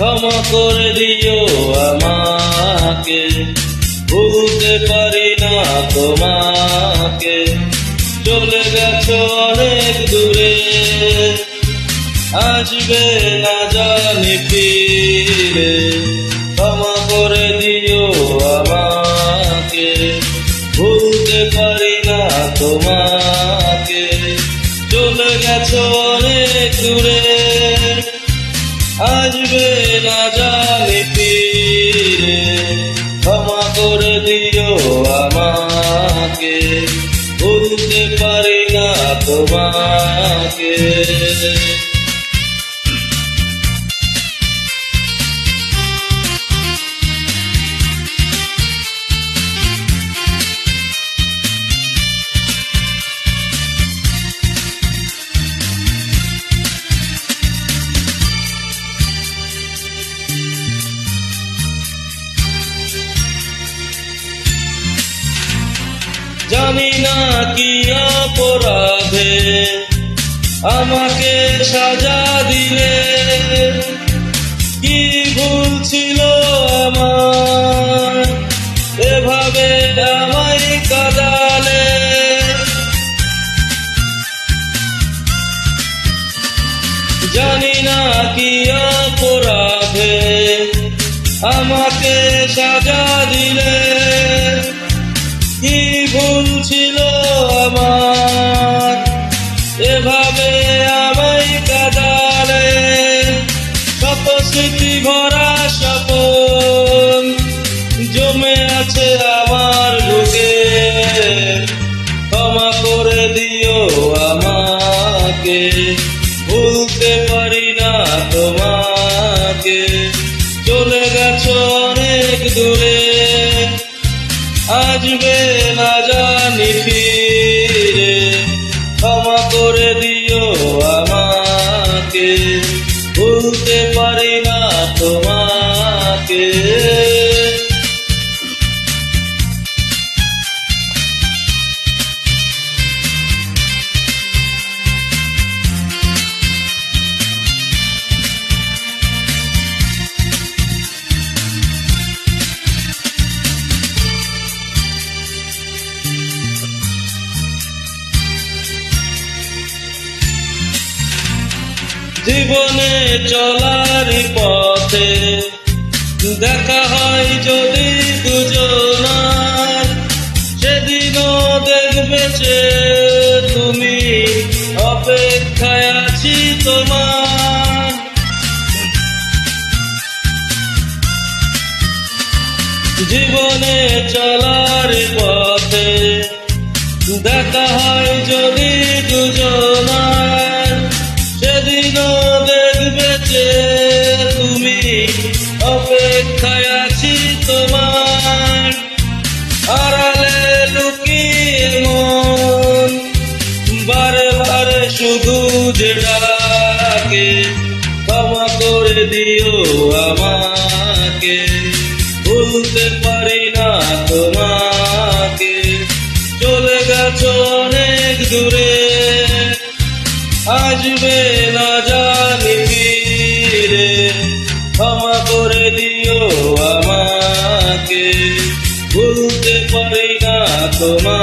ক্ষমা করে দিও আমাকে, ভুলতে পারি না তোমাকে। চলে গেছো অনেক দূরে, আসবে না জানি ফিরে। ক্ষমা করে দিও আমাকে, ভুলতে পারি না তোমাকে। চলে গেছো অনেক দূরে, আসবে না জানি ফিরে। ক্ষমা করে দিও আমাকে, ভুলতে পারি না তোমাকে। জানি না কি অপরাধে আমাকে সাজা দিলে, কি ভুল ছিল আমার এভাবে আমায় কাঁদালে। জানি না কি অপরাধে আমাকে সাজা দিলে, কি ভুল ছিল আমার এভাবে আমায় কাঁদালে। শত স্মৃতি ভরা স্বপন জমে আছে আমার বুকে, ক্ষমা করে দিও আমাকে, ভুলতে পারি না তোমাকে। চলে গেছো অনেক দূরে, আসবে না জানি ফিরে। ক্ষমা করে দিও আমাকে, ভুলতে পারি না তোমাকে। জীবনে চলার পথে দেখা হয় যদি দুজনার, সেদিনও দেখবে যে তুমি, অপেক্ষায় আছি তোমার। জীবনে চলার পথে দেখা হয় যদি দুজনার, সেদিনও দেখবে যে তুমি, অপেক্ষায় আছি তোমার। আড়ালে লুকিয়ে মন বারে বারে শুধু যে ডাকে, ক্ষমা করে দিও আমাকে, ভুলতে পারি না তোমাকে। চলে গেছো অনেক দূরে, আসবে না জানি ফিরে। ক্ষমা করে দিও আমাকে, ভুলতে পারি না তোমাকে।